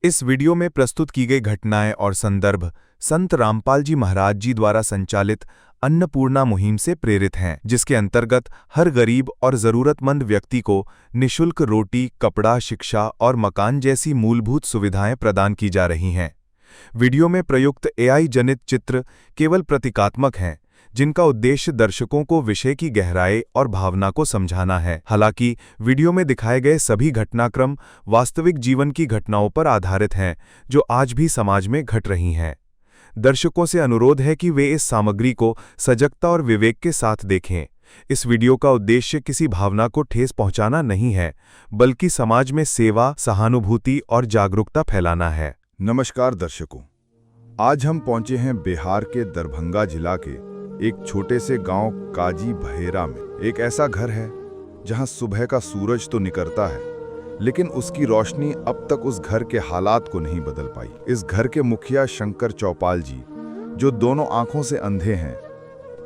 इस वीडियो में प्रस्तुत की गई घटनाएं और संदर्भ संत रामपाल जी महाराज जी द्वारा संचालित अन्नपूर्णा मुहिम से प्रेरित हैं, जिसके अंतर्गत हर गरीब और जरूरतमंद व्यक्ति को निःशुल्क रोटी, कपड़ा, शिक्षा और मकान जैसी मूलभूत सुविधाएं प्रदान की जा रही हैं। वीडियो में प्रयुक्त एआई जनित चित्र केवल प्रतीकात्मक हैं, जिनका उद्देश्य दर्शकों को विषय की गहराई और भावना को समझाना है। हालांकि वीडियो में दिखाए गए सभी घटनाक्रम वास्तविक जीवन की घटनाओं पर आधारित हैं, जो आज भी समाज में घट रही हैं। दर्शकों से अनुरोध है कि वे इस सामग्री को सजगता और विवेक के साथ देखें। इस वीडियो का उद्देश्य किसी भावना को ठेस पहुंचाना नहीं है, बल्कि समाज में सेवा, सहानुभूति और जागरूकता फैलाना है। नमस्कार दर्शकों, आज हम पहुंचे हैं बिहार के दरभंगा जिला के एक छोटे से गांव काजी बहेरा में। एक ऐसा घर है जहां सुबह का सूरज तो निकलता है, लेकिन उसकी रोशनी अब तक उस घर के हालात को नहीं बदल पाई। इस घर के मुखिया शंकर चौपाल जी, जो दोनों आंखों से अंधे हैं,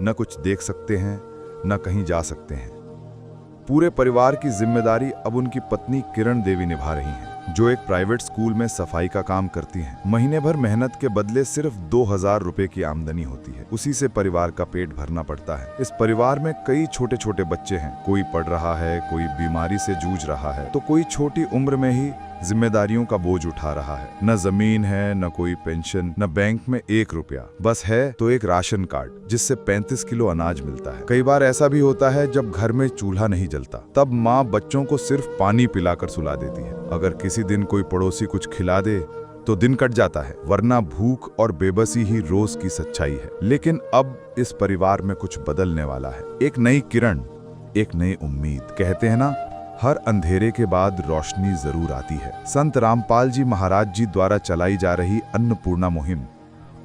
न कुछ देख सकते हैं न कहीं जा सकते हैं। पूरे परिवार की जिम्मेदारी अब उनकी पत्नी किरण देवी निभा रही हैं, जो एक प्राइवेट स्कूल में सफाई का काम करती हैं। महीने भर मेहनत के बदले सिर्फ 2000 रुपए की आमदनी होती है। उसी से परिवार का पेट भरना पड़ता है। इस परिवार में कई छोटे छोटे बच्चे हैं। कोई पढ़ रहा है, कोई बीमारी से जूझ रहा है, तो कोई छोटी उम्र में ही जिम्मेदारियों का बोझ उठा रहा है। न जमीन है, न कोई पेंशन, न बैंक में 1 रुपया। बस है तो एक राशन कार्ड, जिससे 35 किलो अनाज मिलता है। कई बार ऐसा भी होता है जब घर में चूल्हा नहीं जलता, तब माँ बच्चों को सिर्फ पानी पिलाकर सुला देती है। अगर किसी दिन कोई पड़ोसी कुछ खिला दे तो दिन कट जाता है, वरना भूख और बेबसी ही रोज की सच्चाई है। लेकिन अब इस परिवार में कुछ बदलने वाला है। एक नई किरण, एक नई उम्मीद। कहते हैं ना, हर अंधेरे के बाद रोशनी जरूर आती है। संत रामपाल जी महाराज जी द्वारा चलाई जा रही अन्नपूर्णा मुहिम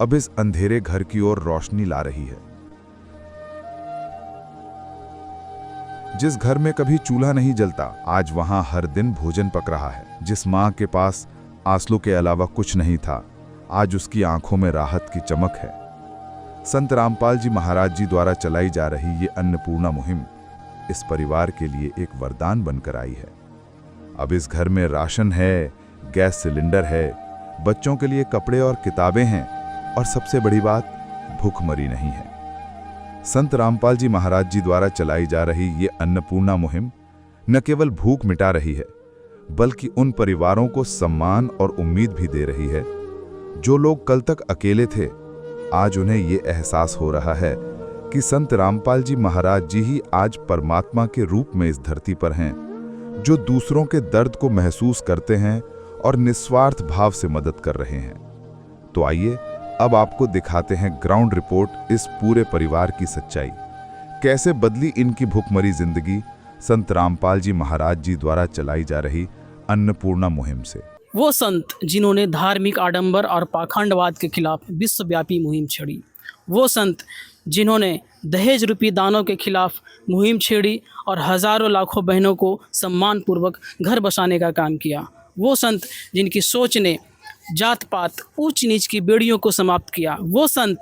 अब इस अंधेरे घर की ओर रोशनी ला रही है। जिस घर में कभी चूल्हा नहीं जलता, आज वहां हर दिन भोजन पक रहा है। जिस मां के पास आंसू के अलावा कुछ नहीं था, आज उसकी आंखों में राहत की चमक है। संत रामपाल जी महाराज जी द्वारा चलाई जा रही ये अन्नपूर्णा मुहिम इस परिवार के लिए एक वरदान बनकर आई है। अब इस घर में राशन है, गैस सिलेंडर है, बच्चों के लिए कपड़े और किताबें हैं, और सबसे बड़ी बात, भूखमरी नहीं है। संत रामपाल जी महाराज जी द्वारा चलाई जा रही ये अन्नपूर्णा मुहिम न केवल भूख मिटा रही है, बल्कि उन परिवारों को सम्मान और उम्मीद भी दे रही है। जो लोग कल तक अकेले थे, आज उन्हें ये एहसास हो रहा है कि संत रामपाल जी महाराज जी ही आज परमात्मा के रूप में इस धरती पर हैं, जो दूसरों के दर्द को महसूस करते हैं और निस्वार्थ भाव से मदद कर रहे हैं। तो आइए अब आपको दिखाते हैं ग्राउंड रिपोर्ट इस पूरे परिवार की सच्चाई। कैसे बदली इनकी भूखमरी जिंदगी संत रामपाल जी महाराज जी द्वारा चलाई जा रही अन्नपूर्णा मुहिम से। वो संत जिन्होंने धार्मिक आडंबर और पाखंडवाद के खिलाफ विश्वव्यापी मुहिम छेड़ी, वो संत जिन्होंने दहेज रूपी दानों के खिलाफ मुहिम छेड़ी और हजारों लाखों बहनों को सम्मानपूर्वक घर बसाने का काम किया, वो संत जिनकी सोच ने जात पात, ऊंच नीच की बेड़ियों को समाप्त किया, वो संत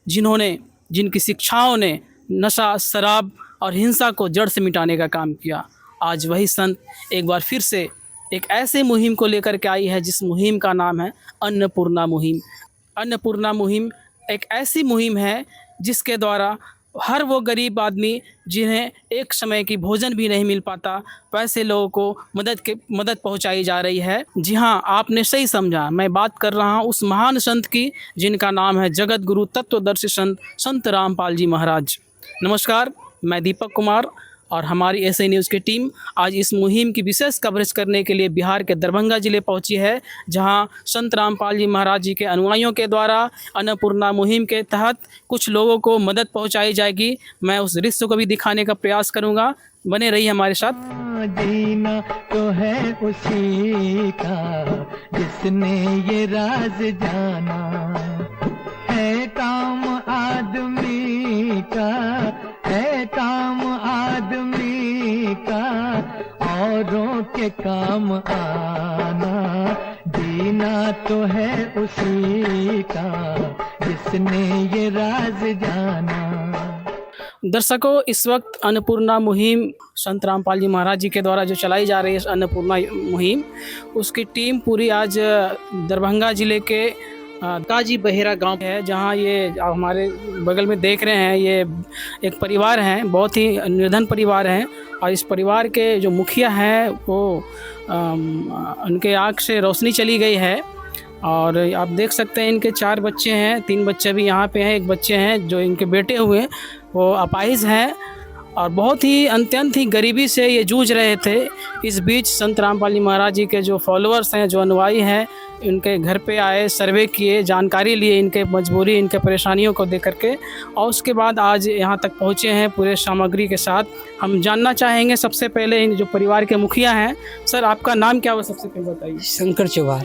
जिनकी शिक्षाओं ने नशा, शराब और हिंसा को जड़ से मिटाने का काम किया। आज वही संत एक बार फिर से एक ऐसे मुहिम को लेकर के आई है, जिस मुहिम का नाम है अन्नपूर्णा मुहिम। अन्नपूर्णा मुहिम एक ऐसी मुहिम है जिसके द्वारा हर वो गरीब आदमी जिन्हें एक समय की भोजन भी नहीं मिल पाता, वैसे लोगों को मदद पहुंचाई जा रही है। जी हाँ, आपने सही समझा, मैं बात कर रहा हूँ उस महान संत की, जिनका नाम है जगत गुरु तत्वदर्शी संत रामपाल जी महाराज। नमस्कार, मैं दीपक कुमार और हमारी एसआई न्यूज़ की टीम आज इस मुहिम की विशेष कवरेज करने के लिए बिहार के दरभंगा जिले पहुंची है, जहां संत रामपाल जी महाराज जी के अनुयायियों के द्वारा अन्नपूर्णा मुहिम के तहत कुछ लोगों को मदद पहुंचाई जाएगी। मैं उस दृश्य को भी दिखाने का प्रयास करूंगा, बने रहिए हमारे साथ। जीना तो है उसी का जिसने ये राज जाना है, काम आदमी का है, काम आदमी का औरों के काम आना। जीना तो है उसी का जिसने ये राज जाना। दर्शकों, इस वक्त अन्नपूर्णा मुहिम संत रामपाल जी महाराज जी के द्वारा जो चलाई जा रही है अन्नपूर्णा मुहिम, उसकी टीम पूरी आज दरभंगा ज़िले के काजी बहेरा गांव है, जहां ये आप हमारे बगल में देख रहे हैं, ये एक परिवार हैं, बहुत ही निर्धन परिवार हैं। और इस परिवार के जो मुखिया हैं वो उनके आँख से रोशनी चली गई है। और आप देख सकते हैं इनके 4 बच्चे हैं, 3 बच्चे भी यहाँ पे हैं, 1 बच्चे हैं जो इनके बेटे हुए वो अपाहिज हैं और बहुत ही अत्यंत ही गरीबी से ये जूझ रहे थे। इस बीच संत रामपाल जी महाराज जी के जो फॉलोअर्स हैं, जो अनुयायी हैं, इनके घर पे आए, सर्वे किए, जानकारी लिए इनके मजबूरी, इनके परेशानियों को देख करके, और उसके बाद आज यहाँ तक पहुँचे हैं पूरे सामग्री के साथ। हम जानना चाहेंगे सबसे पहले इन जो परिवार के मुखिया हैं, सर आपका नाम क्या हुआ सबसे पहले बताइए। शंकर चौहान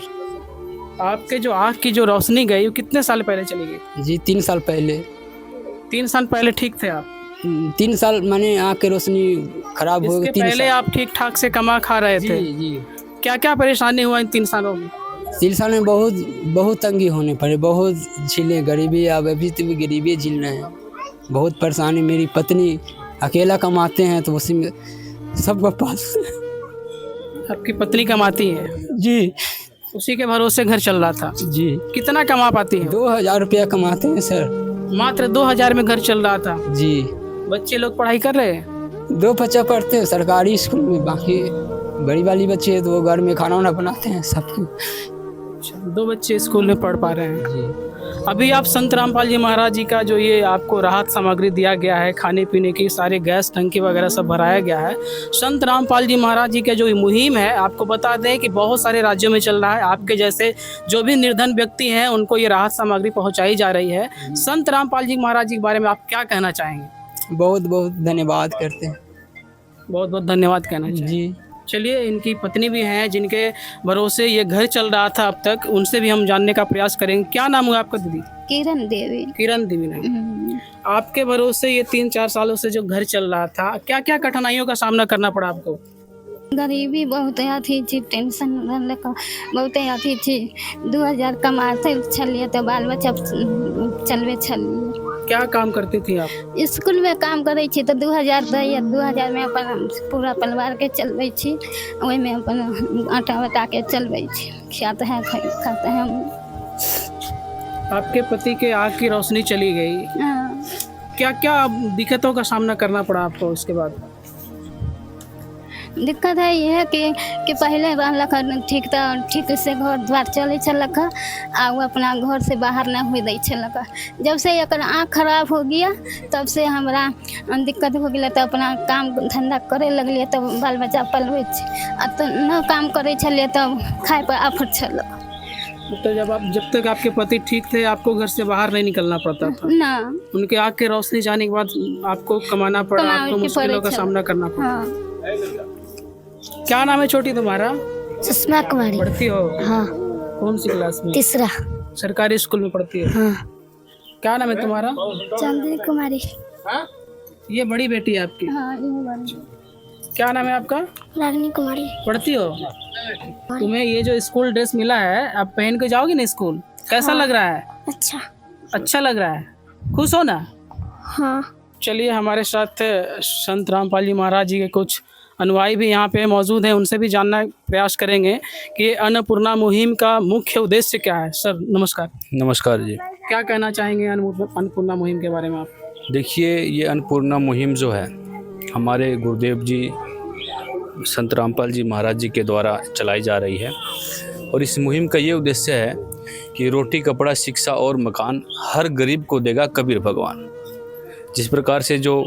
आपके जो आँख की जो रोशनी गई वो कितने साल पहले चली गई? जी 3 साल पहले। 3 साल पहले ठीक थे आप? 3 साल माने आँख की रोशनी खराब हो गई। इसके पहले आप ठीक ठाक से कमा खा रहे थे? जी। क्या क्या परेशानी हुआ इन 3 सालों में? 3 साल में बहुत तंगी होने पड़े, बहुत झीले गरीबी, अब अभी तो भी गरीबी झील रहे हैं, बहुत परेशानी। मेरी पत्नी अकेला कमाते हैं तो उसी में सबका पास। आपकी पत्नी कमाती है? जी। उसी के भरोसे घर चल रहा था? जी। कितना कमा पाती है? 2000 रुपया कमाते हैं सर। मात्र 2000 में घर चल रहा था? जी। बच्चे लोग पढ़ाई कर रहे हैं? 2 बच्चा पढ़ते हैं सरकारी स्कूल में, बाकी बड़ी वाली बच्चे हैं तो वो घर में खाना वाना बनाते हैं सबके। 2 बच्चे स्कूल में पढ़ पा रहे हैं। जी। अभी आप संत रामपाल जी महाराज जी का जो ये आपको राहत सामग्री दिया गया है, खाने पीने की सारे गैस टंकी वगैरह सब भराया गया है, संत रामपाल जी महाराज जी का जो मुहिम है, आपको बता दें कि बहुत सारे राज्यों में चल रहा है। आपके जैसे जो भी निर्धन व्यक्ति हैं उनको ये राहत सामग्री पहुंचाई जा रही है। संत रामपाल जी महाराज जी के बारे में आप क्या कहना चाहेंगे? बहुत बहुत धन्यवाद करते हैं। बहुत बहुत धन्यवाद कहना चाहिए। जी। चलिए, इनकी पत्नी भी हैं जिनके भरोसे ये घर चल रहा था अब तक, उनसे भी हम जानने का प्रयास करेंगे। क्या नाम हुआ आपका दीदी? किरण देवी। किरण देवी नाम। आपके भरोसे ये 3-4 सालों से जो घर चल रहा था, क्या क्या कठिनाइयों का सामना करना पड़ा आपको? गरीबी बहुत अथी थी, टेंशन बहुत अथी थी। 2000 कमाते छलिए तो बाल बच्चा चलबे छलिए। क्या काम करती थी आप? स्कूल में काम करे छी तो 2000 दैए, 2000 में अपन पूरा परिवार के चलबे छी, ओहि में अपन आटा बता के चलबे छी, खाते हैं खाते हैं। आपके पति के आँख की रोशनी चली गई, क्या क्या दिक्कतों का सामना करना पड़ा आपको इसके बाद? दिक्कत है ये कि पहले रहलक ठीक था, ठीक से घर द्वार चले छलक, आ वो अपना घर से बाहर न हुए दै छलक। जब से एक आँख खराब हो गया तब से हमरा दिक्कत हो गया, तो अपना काम धंधा करे लगलिए, तब बाल बच्चा पलवे तो न काम करे छलिए तब खाए पर आफत छलक। तो जब तक आपके पति ठीक थे आपको घर से बाहर नहीं निकलना पड़ता था? ना। उनके आँख की रोशनी जाने के बाद आपको कमाना पड़ा, आपको मुश्किलों का सामना करना पड़ा। हाँ। क्या नाम है छोटी तुम्हारा? सुषमा कुमारी। पढ़ती हो? हाँ। कौन सी क्लास में? 3रा। सरकारी स्कूल में पढ़ती है? हाँ। क्या नाम है तुम्हारा? चांदनी कुमारी। ये बड़ी बेटी है आपकी? हाँ, ये बड़ी। क्या नाम है आपका? रागिनी कुमारी। पढ़ती हो? तुम्हें ये जो स्कूल ड्रेस मिला है, अब पहन के जाओगी ना स्कूल, कैसा लग रहा है? अच्छा लग रहा है, खुश हो ना? हाँ। चलिए, हमारे साथ संत रामपाल जी महाराज जी के कुछ अनुयायी भी यहाँ पे मौजूद हैं, उनसे भी जानना प्रयास करेंगे कि अन्नपूर्णा मुहिम का मुख्य उद्देश्य क्या है। सर नमस्कार। नमस्कार जी। क्या कहना चाहेंगे अन्नपूर्णा मुहिम के बारे में आप? देखिए, ये अन्नपूर्णा मुहिम जो है हमारे गुरुदेव जी संत रामपाल जी महाराज जी के द्वारा चलाई जा रही है, और इस मुहिम का ये उद्देश्य है कि रोटी कपड़ा शिक्षा और मकान हर गरीब को देगा कबीर भगवान। जिस प्रकार से जो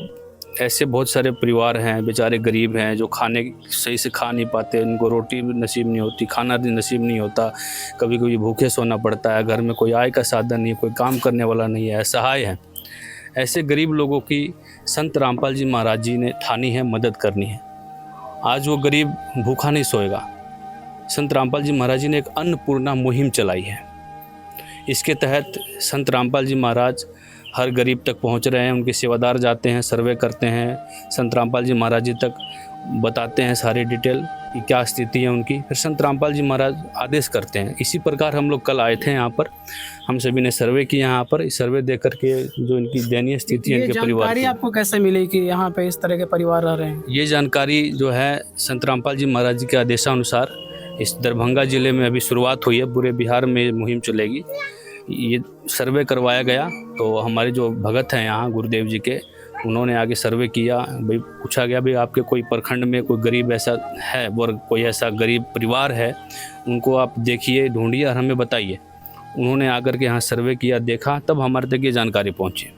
ऐसे बहुत सारे परिवार हैं, बेचारे गरीब हैं, जो खाने सही से खा नहीं पाते, उनको रोटी भी नसीब नहीं होती, खाना भी नसीब नहीं होता, कभी कभी भूखे सोना पड़ता है, घर में कोई आय का साधन नहीं है, कोई काम करने वाला नहीं है, असहाय है। ऐसे गरीब लोगों की संत रामपाल जी महाराज जी ने ठानी है मदद करनी है। आज वो गरीब भूखा नहीं सोएगा। संत रामपाल जी महाराज जी ने एक अन्नपूर्णा मुहिम चलाई है। इसके तहत संत रामपाल जी महाराज हर गरीब तक पहुंच रहे हैं, उनके सेवादार जाते हैं, सर्वे करते हैं, संत रामपाल जी महाराज जी तक बताते हैं सारी डिटेल, कि क्या स्थिति है उनकी। फिर संत रामपाल जी महाराज आदेश करते हैं। इसी प्रकार हम लोग कल आए थे यहाँ पर, हम सभी ने सर्वे किया यहाँ पर। इस सर्वे देख करके जो इनकी दयनीय स्थिति है ये इनके परिवार जानकारी की, आपको कैसे मिली कि यहाँ पे इस तरह के परिवार रह रहे हैं? ये जानकारी जो है संत रामपाल जी महाराज जी के आदेशानुसार इस दरभंगा ज़िले में अभी शुरुआत हुई है, पूरे बिहार में मुहिम चलेगी। ये सर्वे करवाया गया तो हमारे जो भगत हैं यहाँ गुरुदेव जी के, उन्होंने आगे सर्वे किया। भाई पूछा गया, भाई आपके कोई प्रखंड में कोई गरीब ऐसा है, वर्ग कोई ऐसा गरीब परिवार है, उनको आप देखिए, ढूंढिए और हमें बताइए। उन्होंने आकर के यहाँ सर्वे किया, देखा, तब हमारे तक ये जानकारी पहुँची।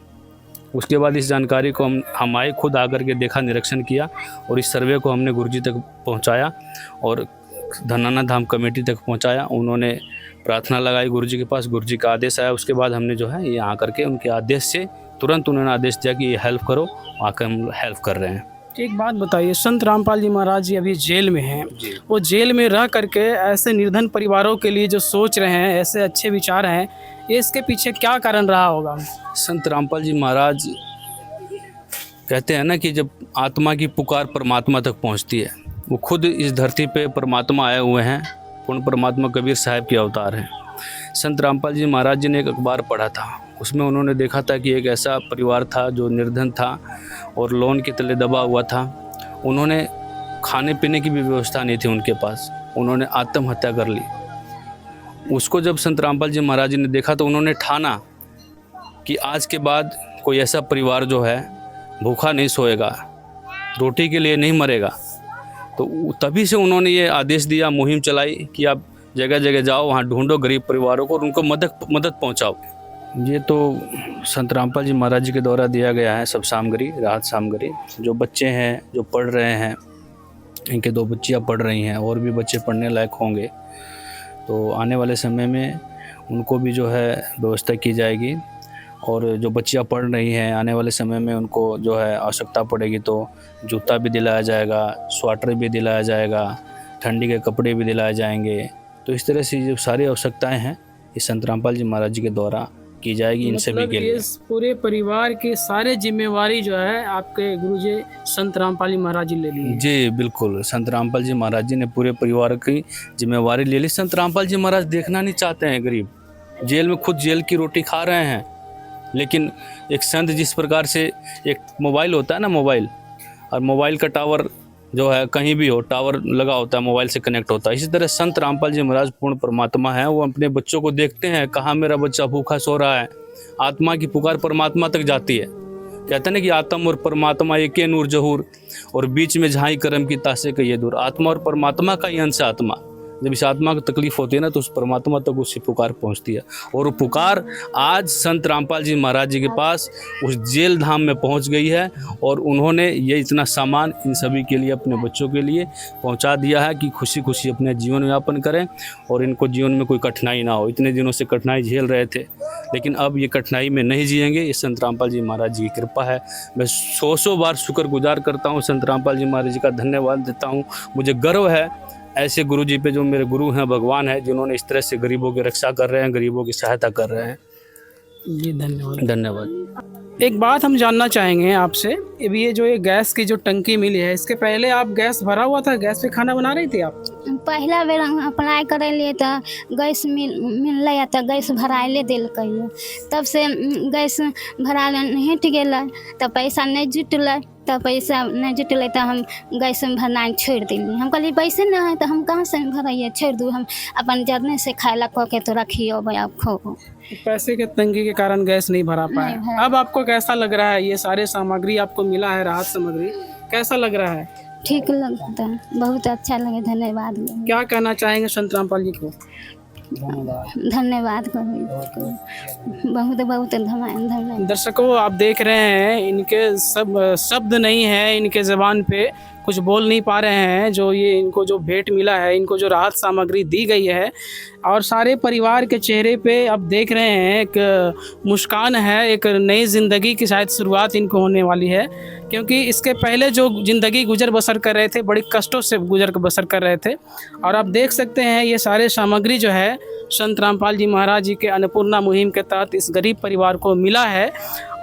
उसके बाद इस जानकारी को हम आए, खुद आकर के देखा, निरीक्षण किया और इस सर्वे को हमने गुरुजी तक पहुँचाया और धनाना धाम कमेटी तक पहुँचाया। उन्होंने प्रार्थना लगाई गुरुजी के पास, गुरुजी का आदेश आया। उसके बाद हमने जो है ये आकर के उनके आदेश से तुरंत उन्होंने आदेश दिया कि ये हेल्प करो, आकर हम हेल्प कर रहे हैं। एक बात बताइए, संत रामपाल जी महाराज जी अभी जेल में हैं, वो जेल में रह करके ऐसे निर्धन परिवारों के लिए जो सोच रहे हैं, ऐसे अच्छे विचार हैं, ये इसके पीछे क्या कारण रहा होगा? संत रामपाल जी महाराज कहते हैं ना कि जब आत्मा की पुकार परमात्मा तक पहुंचती है, वो खुद इस धरती पे परमात्मा आए हुए हैं, पूर्ण परमात्मा कबीर साहब के अवतार हैं। संत रामपाल जी महाराज जी ने एक अखबार पढ़ा था, उसमें उन्होंने देखा था कि एक ऐसा परिवार था जो निर्धन था और लोन के तले दबा हुआ था। उन्होंने खाने पीने की भी व्यवस्था नहीं थी उनके पास, उन्होंने आत्महत्या कर ली। उसको जब संत रामपाल जी महाराज जी ने देखा तो उन्होंने ठाना कि आज के बाद कोई ऐसा परिवार जो है भूखा नहीं सोएगा, रोटी के लिए नहीं मरेगा। तो तभी से उन्होंने ये आदेश दिया, मुहिम चलाई कि आप जगह जगह जाओ, वहाँ ढूंढो गरीब परिवारों को और उनको मदद पहुँचाओ। ये तो संत रामपाल जी महाराज जी के द्वारा दिया गया है सब सामग्री, राहत सामग्री। जो बच्चे हैं जो पढ़ रहे हैं, इनके 2 बच्चियाँ पढ़ रही हैं, और भी बच्चे पढ़ने लायक होंगे, तो आने वाले समय में उनको भी जो है व्यवस्था की जाएगी। और जो बच्चियाँ पढ़ रही हैं, आने वाले समय में उनको जो है आवश्यकता पड़ेगी तो जूता भी दिलाया जाएगा, स्वेटर भी दिलाया जाएगा, ठंडी के कपड़े भी दिलाए जाएंगे। तो इस तरह से जो सारी आवश्यकताएं हैं ये संत रामपाल जी महाराज जी के द्वारा की जाएगी इन सभी के लिए। इस पूरे परिवार की सारे जिम्मेवारी जो है आपके गुरुजी संत रामपाल जी महाराज जी ले ली? जी बिल्कुल, संत रामपाल जी महाराज जी ने पूरे परिवार की जिम्मेवारी ले ली। संत रामपाल जी महाराज देखना नहीं चाहते हैं गरीब, जेल में खुद जेल की रोटी खा रहे हैं, लेकिन एक संत जिस प्रकार से एक मोबाइल होता है ना, मोबाइल, और मोबाइल का टावर जो है कहीं भी हो, टावर लगा होता है, मोबाइल से कनेक्ट होता है। इसी तरह संत रामपाल जी महाराज पूर्ण परमात्मा हैं। वो अपने बच्चों को देखते हैं, कहाँ मेरा बच्चा भूखा सो रहा है। आत्मा की पुकार परमात्मा तक जाती है। कहते हैं ना कि आत्मा और परमात्मा एक नूर जहूर, और बीच में झाई करम की तासे का ये दूर। आत्मा और परमात्मा का ही अंश आत्मा। जब इस आत्मा को तकलीफ होती है ना, तो उस परमात्मा तक उसकी पुकार पहुंचती है। और वो पुकार आज संत रामपाल जी महाराज जी के पास उस जेल धाम में पहुंच गई है, और उन्होंने ये इतना सामान इन सभी के लिए, अपने बच्चों के लिए पहुंचा दिया है कि खुशी खुशी अपने जीवन यापन करें और इनको जीवन में कोई कठिनाई ना हो। इतने दिनों से कठिनाई झेल रहे थे, लेकिन अब ये कठिनाई में नहीं जिएंगे। ये संत रामपाल जी महाराज जी की कृपा है। मैं 100 बार शुक्रगुजार करता हूँ, संत रामपाल जी महाराज जी का धन्यवाद देता हूँ। मुझे गर्व है ऐसे गुरु जी पे, जो मेरे गुरु हैं, भगवान है, जिन्होंने इस तरह से गरीबों की रक्षा कर रहे हैं, गरीबों की सहायता कर रहे हैं। जी धन्यवाद। धन्यवाद। एक बात हम जानना चाहेंगे आपसे, अभी ये जो ये गैस की जो टंकी मिली है, इसके पहले आप गैस भरा हुआ था, गैस पे खाना बना रही थी आप? पहला बेर अप्लाई करलिए तो गैस मिललै तो गैस भराइले देलकै, तब से गैस भराइले हटि गेलै, तो पैसा नहीं जुटलै, तो पैसा नहीं जुटलै तो हम गैस भरनाइ छोड़ दिली। हम कहलिए पैसे नहीं है तो हम कहाँ से भराइए, छोड़ दू, हम अपन जरने से खाए ला कह के तो रखियो भाई, आप खो। पैसे के तंगी के कारण गैस नहीं भरा पाया। अब आपको कैसा लग रहा है? ये सारे सामग्री आपको मिला है, राहत सामग्री, कैसा लग रहा है? ठीक लगता है, बहुत अच्छा लगे। धन्यवाद। क्या कहना चाहेंगे संत रामपाल जी को? धन्यवाद बहुत बहुत धन्यवाद। दर्शकों, आप देख रहे हैं, इनके सब शब्द नहीं है इनके ज़बान पे, कुछ बोल नहीं पा रहे हैं। जो ये इनको जो भेंट मिला है, इनको जो राहत सामग्री दी गई है, और सारे परिवार के चेहरे पे आप देख रहे हैं एक मुस्कान है, एक नई ज़िंदगी की शायद शुरुआत इनको होने वाली है। क्योंकि इसके पहले जो ज़िंदगी गुजर बसर कर रहे थे, बड़ी कष्टों से गुजर बसर कर रहे थे। और आप देख सकते हैं ये सारे सामग्री जो है संत रामपाल जी महाराज जी के अन्नपूर्णा मुहिम के तहत इस गरीब परिवार को मिला है।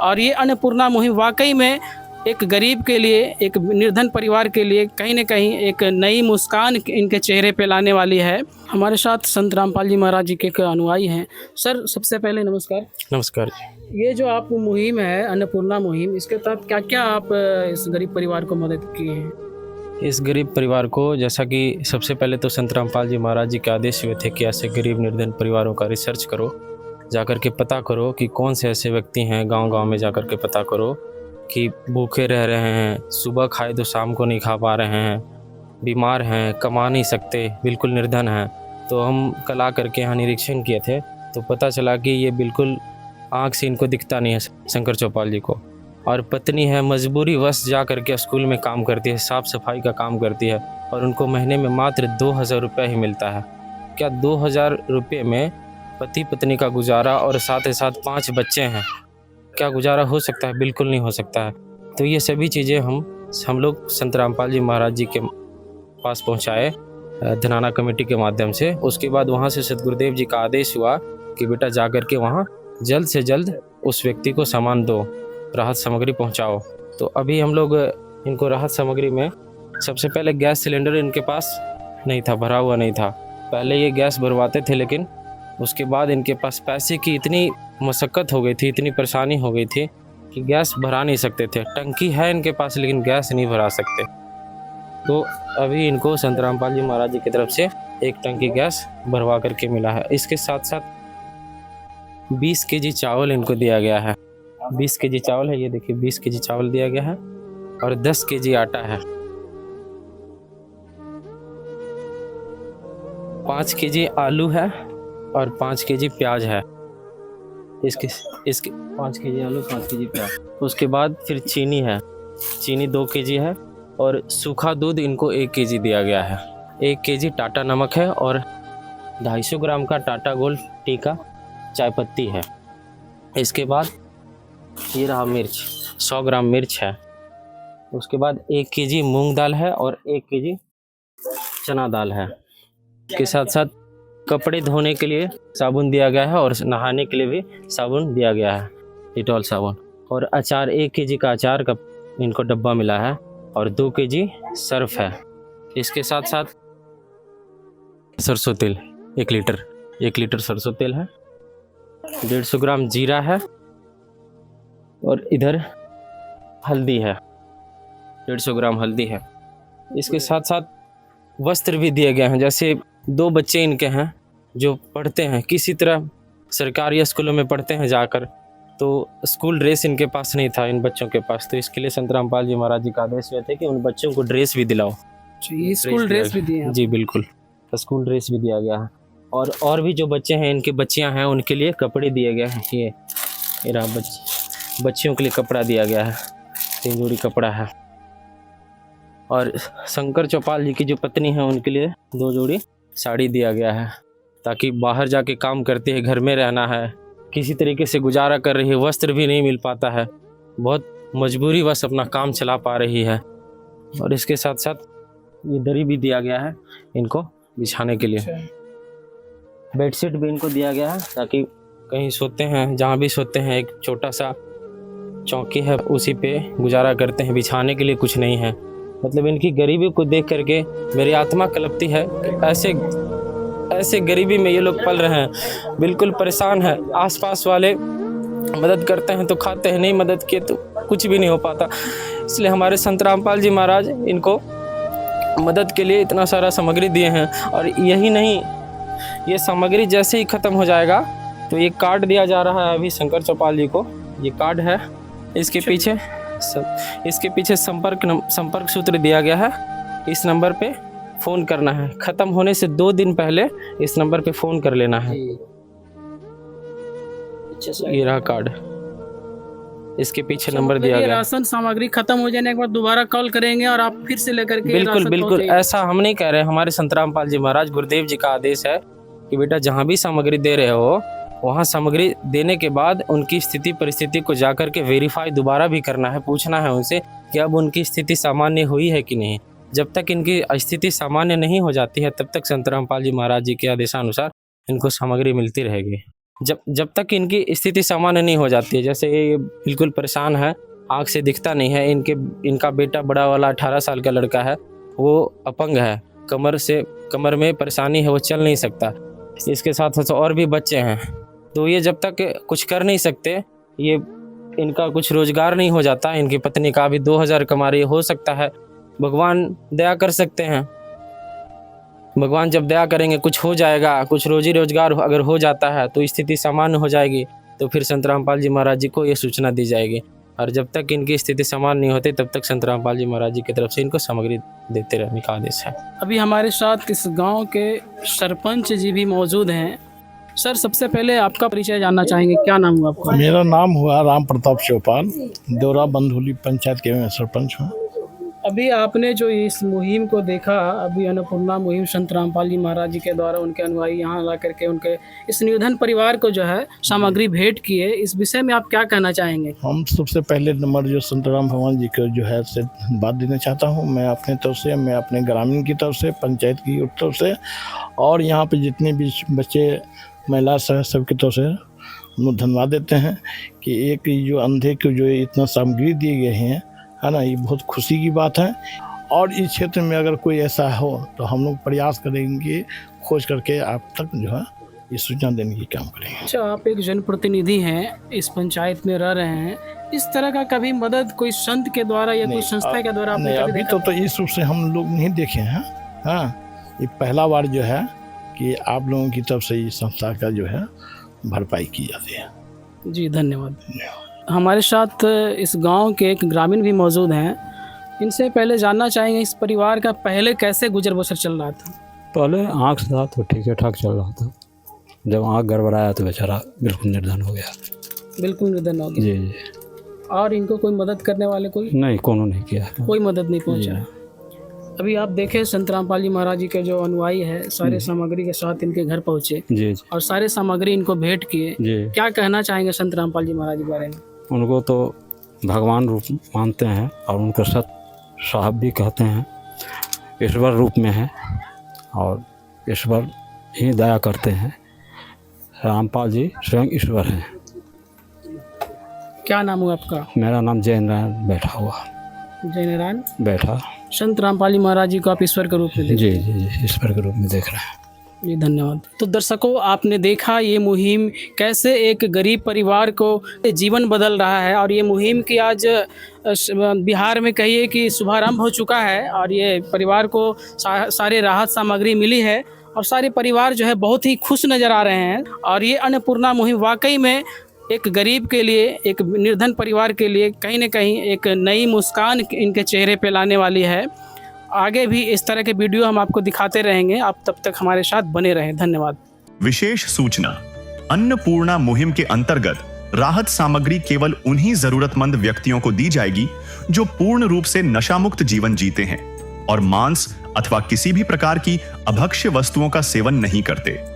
और ये अन्नपूर्णा मुहिम वाकई में एक गरीब के लिए, एक निर्धन परिवार के लिए कहीं न कहीं एक नई मुस्कान इनके चेहरे पे लाने वाली है। हमारे साथ संत रामपाल जी महाराज जी के एक अनुयायी हैं। सर, सबसे पहले नमस्कार। नमस्कार। ये जो आप मुहिम है, अन्नपूर्णा मुहिम, इसके तहत क्या-क्या आप इस गरीब परिवार को मदद किए हैं? इस गरीब परिवार को, जैसा कि सबसे पहले तो संत रामपाल जी महाराज जी के आदेश हुए थे कि ऐसे गरीब निर्धन परिवारों का रिसर्च करो, जाकर के पता करो कि कौन से ऐसे व्यक्ति हैं, गांव-गांव में जाकर के पता करो कि भूखे रह रहे हैं, सुबह खाए तो शाम को नहीं खा पा रहे हैं, बीमार हैं, कमा नहीं सकते, बिल्कुल निर्धन हैं। तो हम कल आ करके यहाँ निरीक्षण किए थे, तो पता चला कि ये बिल्कुल आँख से इनको दिखता नहीं है शंकर चौपाल जी को। और पत्नी है, मजबूरी वश जा करके स्कूल में काम करती है, साफ़ सफाई का काम करती है, और उनको महीने में मात्र 2000 रुपये ही मिलता है। क्या 2000 रुपये में पति पत्नी का गुजारा, और साथ ही साथ 5 बच्चे हैं, क्या गुजारा हो सकता है? बिल्कुल नहीं हो सकता है। तो ये सभी चीज़ें हम लोग संत रामपाल जी महाराज जी के पास पहुँचाए धनाना कमेटी के माध्यम से। उसके बाद वहाँ से सतगुरुदेव जी का आदेश हुआ कि बेटा जा कर के वहाँ जल्द से जल्द उस व्यक्ति को सामान दो, राहत सामग्री पहुँचाओ। तो अभी हम लोग इनको राहत सामग्री में सबसे पहले गैस सिलेंडर इनके पास नहीं था, भरा हुआ नहीं था। पहले ये गैस भरवाते थे, लेकिन उसके बाद इनके पास पैसे की इतनी मशक्क़त हो गई थी, इतनी परेशानी हो गई थी कि गैस भरा नहीं सकते थे। टंकी है इनके पास, लेकिन गैस नहीं भरा सकते। तो अभी इनको संत रामपाल जी महाराज जी की तरफ से 1 टंकी गैस भरवा करके मिला है। इसके साथ साथ 20 केजी चावल इनको दिया गया है। 20 केजी चावल है, ये देखिए 20 केजी चावल दिया गया है, और 10 केजी आटा है। 5 केजी आलू है, और 5 केजी प्याज है। इसके 5 केजी आलू, 5 केजी प्याज। उसके बाद फिर चीनी है, चीनी 2 केजी है, और सूखा दूध इनको 1 केजी दिया गया है। 1 केजी टाटा नमक है, और 250 ग्राम का टाटा गोल्ड टी का चाय पत्ती है। इसके बाद ये रहा मिर्च, 100 ग्राम मिर्च है। उसके बाद 1 केजी मूंग दाल है, और 1 केजी चना दाल है। इसके साथ साथ कपड़े धोने के लिए साबुन दिया गया है, और नहाने के लिए भी साबुन दिया गया है, डिटॉल साबुन। और अचार, 1 केजी का अचार का इनको डब्बा मिला है, और 2 केजी सर्फ है। इसके साथ साथ सरसों तेल 1 लीटर सरसों तेल है। 150 ग्राम जीरा है, और इधर हल्दी है, 150 ग्राम हल्दी है। इसके साथ साथ वस्त्र भी दिए गए हैं। जैसे 2 बच्चे इनके हैं जो पढ़ते हैं, किसी तरह सरकारी स्कूलों में पढ़ते हैं जाकर, तो स्कूल ड्रेस इनके पास नहीं था, इन बच्चों के पास। तो इसके लिए संत रामपाल जी महाराज जी का आदेश हुए थे कि उन बच्चों को ड्रेस भी दिलाओ। ये स्कूल ड्रेस भी दिए हैं? जी बिल्कुल, स्कूल ड्रेस भी दिया गया है। और भी जो बच्चे हैं, इनके बच्चियां हैं, उनके लिए कपड़े दिए गए हैं। ये रहा बच्चियों के लिए कपड़ा दिया गया है, 3 जोड़ी कपड़ा है। और शंकर चौपाल जी की जो पत्नी है, उनके लिए 2 जोड़ी साड़ी दिया गया है, ताकि बाहर जाके काम करते हैं, घर में रहना है, किसी तरीके से गुजारा कर रही है, वस्त्र भी नहीं मिल पाता है, बहुत मजबूरी बस अपना काम चला पा रही है। और इसके साथ साथ ये दरी भी दिया गया है इनको बिछाने के लिए। बेडशीट भी इनको दिया गया है, ताकि कहीं सोते हैं, जहाँ भी सोते हैं, एक छोटा सा चौकी है, उसी पे गुजारा करते हैं, बिछाने के लिए कुछ नहीं है। मतलब इनकी गरीबी को देख करके मेरी आत्मा कलपती है। ऐसे गरीबी में ये लोग पल रहे हैं, बिल्कुल परेशान है। आसपास वाले मदद करते हैं तो खाते हैं, नहीं मदद किए तो कुछ भी नहीं हो पाता। इसलिए हमारे संत रामपाल जी महाराज इनको मदद के लिए इतना सारा सामग्री दिए हैं। और यही नहीं, ये सामग्री जैसे ही ख़त्म हो जाएगा तो ये कार्ड दिया जा रहा है अभी शंकर चौपाल जी को। ये कार्ड है, इसके पीछे संपर्क सूत्र दिया गया है। इस नंबर पे फ़ोन करना है, ख़त्म होने से 2 दिन पहले इस नंबर पे फ़ोन कर लेना है। ये रहा कार्ड, इसके पीछे नंबर दिया गया। राशन सामग्री खत्म हो जाने के बाद दोबारा कॉल करेंगे और आप फिर से लेकर के बिल्कुल ऐसा हम नहीं कह रहे। हमारे संत रामपाल जी महाराज गुरुदेव जी का आदेश है कि बेटा जहाँ भी सामग्री दे रहे हो, वहाँ सामग्री देने के बाद उनकी स्थिति परिस्थिति को जाकर के वेरीफाई दोबारा भी करना है, पूछना है उनसे कि अब उनकी स्थिति सामान्य हुई है कि नहीं। जब तक इनकी स्थिति सामान्य नहीं हो जाती है तब तक संत रामपाल जी महाराज जी के आदेशानुसार इनको सामग्री मिलती रहेगी। जब तक इनकी स्थिति सामान्य नहीं हो जाती है, जैसे ये बिल्कुल परेशान है, आँख से दिखता नहीं है। इनका बेटा बड़ा वाला 18 साल का लड़का है, वो अपंग है, कमर में परेशानी है, वो चल नहीं सकता। इसके साथ साथ और भी बच्चे हैं, तो ये जब तक कुछ कर नहीं सकते, ये इनका कुछ रोजगार नहीं हो जाता। इनकी पत्नी का भी 2000 कमा रही, हो सकता है भगवान दया कर सकते हैं। भगवान जब दया करेंगे कुछ हो जाएगा, कुछ रोजी रोजगार अगर हो जाता है तो स्थिति सामान्य हो जाएगी, तो फिर संत रामपाल जी महाराज जी को ये सूचना दी जाएगी। और जब तक इनकी स्थिति सामान्य नहीं होती तब तक संत रामपाल जी महाराज जी की तरफ से इनको सामग्री देते रहने का आदेश है। अभी हमारे साथ इस गांव के सरपंच जी भी मौजूद हैं। सर, सबसे पहले आपका परिचय जानना चाहेंगे, क्या नाम हुआ आपका? मेरा नाम हुआ राम प्रताप चौपाल, देवरा बंधुली पंचायत के मैं सरपंच हूँ। अभी आपने जो इस मुहिम को देखा, अभी अन्नपूर्णा मुहिम संत रामपाल जी महाराज जी के द्वारा उनके अनुयायी यहाँ ला करके उनके इस निर्धन परिवार को जो है सामग्री भेंट किए, इस विषय में आप क्या कहना चाहेंगे? हम सबसे पहले नंबर जो संत राम भगवान जी को जो है से बात देना चाहता हूँ। मैं अपने तरफ से, मैं अपने ग्रामीण की तरफ से, पंचायत की तरफ से, और यहाँ पे जितने भी बच्चे महिला सबकी तरफ से हम लोग धन्यवाद देते हैं कि एक जो अंधे को जो इतना सामग्री दिए गए हैं, है ना, ये बहुत खुशी की बात है। और इस क्षेत्र में अगर कोई ऐसा हो तो हम लोग प्रयास करेंगे, खोज करके आप तक जो है ये सूचना देने की काम करेंगे। अच्छा, आप एक जनप्रतिनिधि हैं, इस पंचायत में रह रहे हैं, इस तरह का कभी मदद कोई संत के द्वारा या कोई संस्था के द्वारा आपने नहीं, कभी अभी देखा? तो इस रूप से हम लोग नहीं देखे हैं। हाँ, ये पहला बार जो है कि आप लोगों की तरफ से इस संस्था का जो है भरपाई की जाती है। जी, धन्यवाद। हमारे साथ इस गांव के एक ग्रामीण भी मौजूद हैं। इनसे पहले जानना चाहेंगे इस परिवार का पहले कैसे गुजर बसर चल रहा था? पहले आँख से था तो ठीक ठाक चल रहा था, जब आँख गड़बड़ाया तो बेचारा बिल्कुल निर्धन हो गया। बिल्कुल निर्धन हो गया। जी जी। और इनको कोई मदद करने वाले नहीं, कोनो नहीं किया, कोई मदद नहीं पहुंचा। अभी आप देखें, संत रामपाल जी महाराज जी के जो अनुयायी है सारे सामग्री के साथ इनके घर पहुंचे जी, और सारे सामग्री इनको भेंट किए। क्या कहना चाहेंगे संत रामपाल जी महाराज के बारे में? उनको तो भगवान रूप मानते हैं और उनको सत साहब भी कहते हैं, ईश्वर रूप में है और ईश्वर ही दया करते हैं। रामपाल जी स्वयं ईश्वर हैं। क्या नाम हुआ आपका? मेरा नाम जय नारायण बैठा हुआ। जय नारायण बैठा। संत रामपाल जी महाराज जी को आप ईश्वर के रूप में जी जी जी, ईश्वर के रूप में देख रहे हैं। जी, धन्यवाद। तो दर्शकों, आपने देखा ये मुहिम कैसे एक गरीब परिवार को जीवन बदल रहा है, और ये मुहिम की आज बिहार में कहिए कि शुभारंभ हो चुका है, और ये परिवार को सारे राहत सामग्री मिली है और सारे परिवार जो है बहुत ही खुश नज़र आ रहे हैं। और ये अन्नपूर्णा मुहिम वाकई में एक गरीब के लिए, एक निर्धन परिवार के लिए कहीं न कहीं एक नई मुस्कान इनके चेहरे पे लाने वाली है। आगे भी इस तरह के वीडियो हम आपको दिखाते रहेंगे, आप तब तक हमारे साथ बने रहें। धन्यवाद। विशेष सूचना, अन्नपूर्णा मुहिम के अंतर्गत राहत सामग्री केवल उन्हीं जरूरतमंद व्यक्तियों को दी जाएगी जो पूर्ण रूप से नशामुक्त जीवन जीते हैं और मांस अथवा किसी भी प्रकार की अभक्ष्य वस्तुओं का सेवन नहीं करते।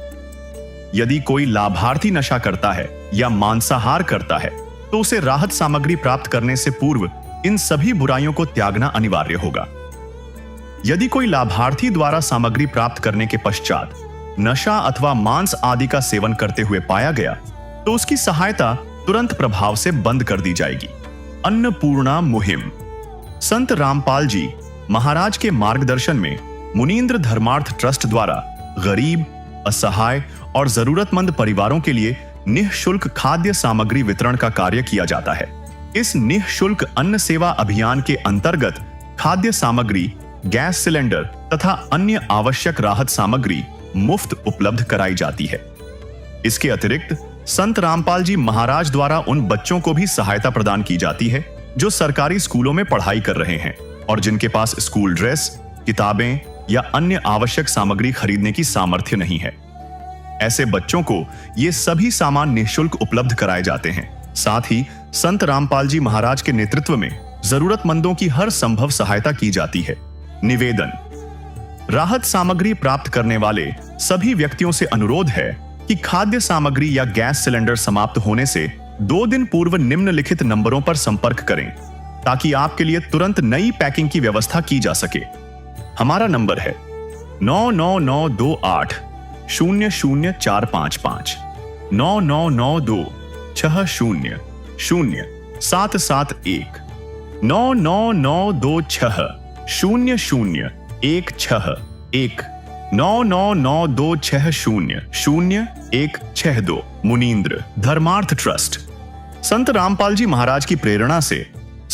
यदि कोई लाभार्थी नशा करता है या मांसाहार करता है तो उसे राहत सामग्री प्राप्त करने से पूर्व इन सभी बुराइयों को त्यागना अनिवार्य होगा। यदि कोई लाभार्थी द्वारा सामग्री प्राप्त करने के पश्चात नशा अथवा मांस आदि का सेवन करते हुए पाया गया तो उसकी सहायता तुरंत प्रभाव से बंद कर दी जाएगी। अन्नपूर्णा मुहिम संत रामपाल जी महाराज के मार्गदर्शन में मुनीन्द्र धर्मार्थ ट्रस्ट द्वारा गरीब, असहाय और जरूरतमंद परिवारों के लिए निःशुल्क खाद्य सामग्री वितरण का कार्य किया जाता है। इस निःशुल्क अन्न सेवा अभियान के अंतर्गत खाद्य सामग्री, गैस सिलेंडर तथा अन्य आवश्यक राहत सामग्री मुफ्त उपलब्ध कराई जाती है। इसके अतिरिक्त संत रामपाल जी महाराज द्वारा उन बच्चों को भी सहायता प्रदान की जाती है जो सरकारी स्कूलों में पढ़ाई कर रहे हैं और जिनके पास स्कूल ड्रेस, किताबें या अन्य आवश्यक सामग्री खरीदने की सामर्थ्य नहीं है। ऐसे बच्चों को ये सभी सामान निःशुल्क उपलब्ध कराए जाते हैं। साथ ही संत रामपाल जी महाराज के नेतृत्व में जरूरतमंदों की हर संभव सहायता की जाती है। निवेदन, राहत सामग्री प्राप्त करने वाले सभी व्यक्तियों से अनुरोध है कि खाद्य सामग्री या गैस सिलेंडर समाप्त होने से 2 दिन पूर्व निम्नलिखित नंबरों पर संपर्क करें ताकि आपके लिए तुरंत नई पैकिंग की व्यवस्था की जा सके। हमारा नंबर है 99928 00455 9992600 771 99926 0016 99926000162 मुनींद्र धर्मार्थ ट्रस्ट। संत रामपाल जी महाराज की प्रेरणा से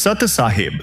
सत साहिब